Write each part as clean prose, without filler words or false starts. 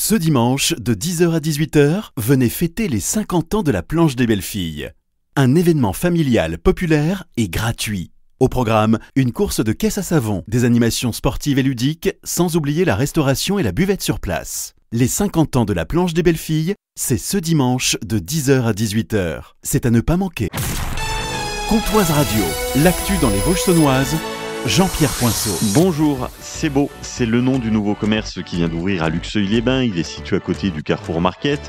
Ce dimanche, de 10h à 18h, venez fêter les 50 ans de la Planche des Belles Filles. Un événement familial, populaire et gratuit. Au programme, une course de caisse à savon, des animations sportives et ludiques, sans oublier la restauration et la buvette sur place. Les 50 ans de la Planche des Belles Filles, c'est ce dimanche de 10h à 18h. C'est à ne pas manquer. Comtoise Radio, l'actu dans les Vosges saunoises, Jean-Pierre Poinceau. Bonjour, c'est beau, c'est le nom du nouveau commerce qui vient d'ouvrir à Luxeuil-les-Bains. Il est situé à côté du Carrefour Market.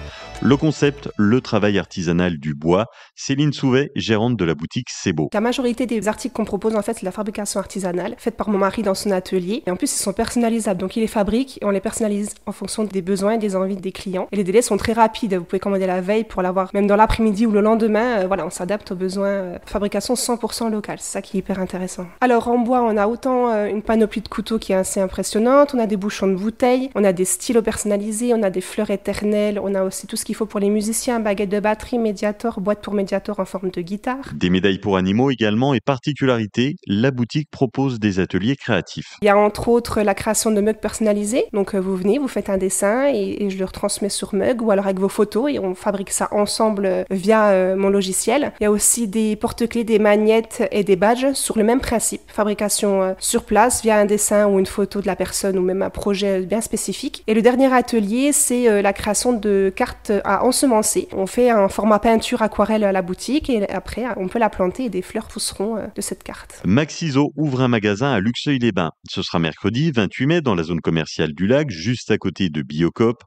Le concept, le travail artisanal du bois. Céline Souvet, gérante de la boutique C'est beau. La majorité des articles qu'on propose, en fait, c'est de la fabrication artisanale, faite par mon mari dans son atelier. Et en plus, ils sont personnalisables. Donc, il les fabrique et on les personnalise en fonction des besoins et des envies des clients. Et les délais sont très rapides. Vous pouvez commander la veille pour l'avoir même dans l'après-midi ou le lendemain. Voilà, on s'adapte aux besoins. Fabrication 100% locale. C'est ça qui est hyper intéressant. Alors, en bois, on a autant une panoplie de couteaux qui est assez impressionnante. On a des bouchons de bouteilles. On a des stylos personnalisés. On a des fleurs éternelles. On a aussi tout ce qu'il faut pour les musiciens, baguettes de batterie, médiator, boîte pour médiator en forme de guitare. Des médailles pour animaux également et particularité, la boutique propose des ateliers créatifs. Il y a entre autres la création de mugs personnalisés. Donc vous venez, vous faites un dessin et je le retransmets sur mug ou alors avec vos photos et on fabrique ça ensemble via mon logiciel. Il y a aussi des porte-clés, des magnettes et des badges sur le même principe. Fabrication sur place via un dessin ou une photo de la personne ou même un projet bien spécifique. Et le dernier atelier, c'est la création de cartes à ensemencer. On fait un format peinture aquarelle à la boutique et après on peut la planter et des fleurs pousseront de cette carte. Maxiso ouvre un magasin à Luxeuil-les-Bains. Ce sera mercredi 28 mai dans la zone commerciale du lac, juste à côté de Biocoop.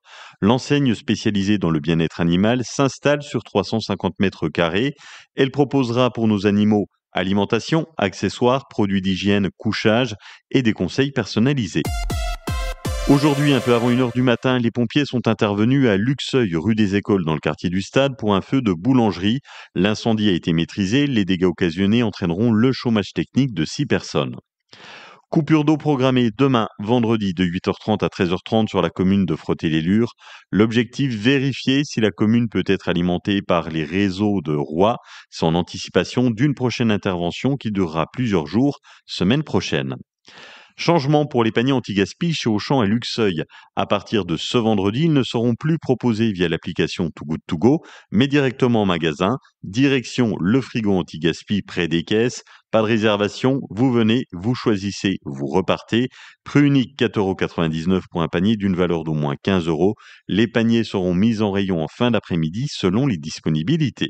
L'enseigne spécialisée dans le bien-être animal s'installe sur 350 mètres carrés. Elle proposera pour nos animaux alimentation, accessoires, produits d'hygiène, couchage et des conseils personnalisés. Aujourd'hui, un peu avant 1h du matin, les pompiers sont intervenus à Luxeuil, rue des Écoles, dans le quartier du Stade, pour un feu de boulangerie. L'incendie a été maîtrisé. Les dégâts occasionnés entraîneront le chômage technique de 6 personnes. Coupure d'eau programmée demain, vendredi, de 8h30 à 13h30 sur la commune de Frotter-les-Lures. L'objectif, vérifier si la commune peut être alimentée par les réseaux de Roy. C'est en anticipation d'une prochaine intervention qui durera plusieurs jours, semaine prochaine. Changement pour les paniers anti-gaspi chez Auchan à Luxeuil. À partir de ce vendredi, ils ne seront plus proposés via l'application Too Good To Go, mais directement en magasin. Direction le frigo anti-gaspi près des caisses. Pas de réservation, vous venez, vous choisissez, vous repartez. Prix unique 4,99 € pour un panier d'une valeur d'au moins 15 €. Les paniers seront mis en rayon en fin d'après-midi selon les disponibilités.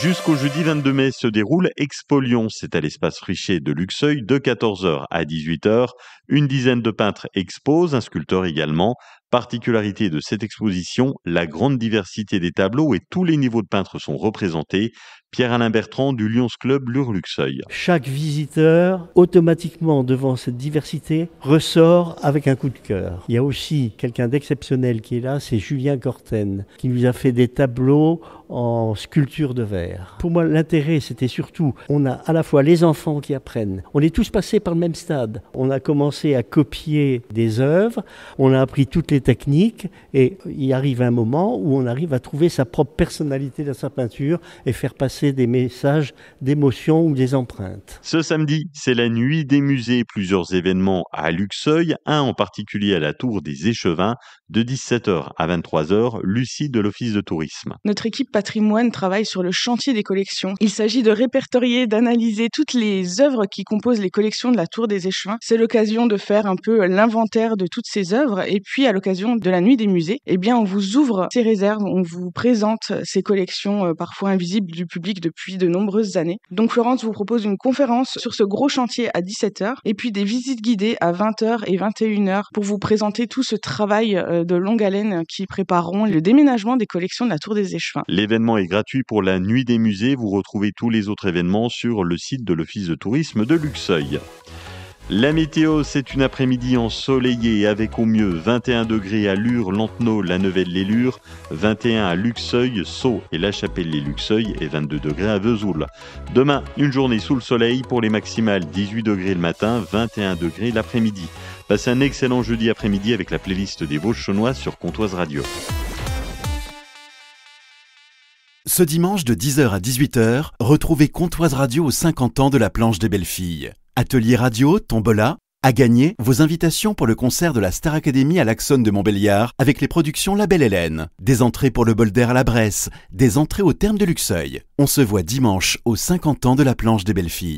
Jusqu'au jeudi 22 mai se déroule Expo-Lyon. C'est à l'espace Friché de Luxeuil de 14h à 18h. Une dizaine de peintres exposent, un sculpteur également. Particularité de cette exposition, la grande diversité des tableaux et tous les niveaux de peintres sont représentés. Pierre-Alain Bertrand du Lions Club Lure-Luxeuil. Chaque visiteur, automatiquement devant cette diversité, ressort avec un coup de cœur. Il y a aussi quelqu'un d'exceptionnel qui est là, c'est Julien Corten, qui nous a fait des tableaux en sculpture de verre. Pour moi, l'intérêt, c'était surtout, on a à la fois les enfants qui apprennent. On est tous passés par le même stade. On a commencé à copier des œuvres, on a appris toutes les techniques et il arrive un moment où on arrive à trouver sa propre personnalité dans sa peinture et faire passer des messages d'émotion ou des empreintes. Ce samedi, c'est la nuit des musées. Plusieurs événements à Luxeuil, un en particulier à la Tour des Échevins, de 17h à 23h, Lucie de l'Office de tourisme. Notre équipe patrimoine travaille sur le chantier des collections. Il s'agit de répertorier, d'analyser toutes les œuvres qui composent les collections de la Tour des Échevins. C'est l'occasion de faire un peu l'inventaire de toutes ces œuvres et puis à l'occasion de la nuit des musées, on vous ouvre ces réserves, on vous présente ces collections parfois invisibles du public depuis de nombreuses années. Donc Florence vous propose une conférence sur ce gros chantier à 17h et puis des visites guidées à 20h et 21h pour vous présenter tout ce travail de longue haleine qui prépareront le déménagement des collections de la Tour des Échevins. L'événement est gratuit pour la nuit des musées. Vous retrouvez tous les autres événements sur le site de l'Office de tourisme de Luxeuil. La météo, c'est une après-midi ensoleillée avec au mieux 21 degrés à Lure, Lantenau, La Neuvelle-les-Lures, 21 à Luxeuil, Sceaux et La Chapelle-les-Luxeuil et 22 degrés à Vesoul. Demain, une journée sous le soleil pour les maximales, 18 degrés le matin, 21 degrés l'après-midi. Passez un excellent jeudi après-midi avec la playlist des Vosges saunoises sur Comtoise Radio. Ce dimanche de 10h à 18h, retrouvez Comtoise Radio aux 50 ans de la Planche des Belles Filles. Atelier radio, tombola, À gagner, vos invitations pour le concert de la Star Academy à l'Axone de Montbéliard avec les productions La Belle Hélène. Des entrées pour le Bol d'Air à la Bresse, des entrées au Terme de Luxeuil. On se voit dimanche aux 50 ans de la planche des Belles Filles.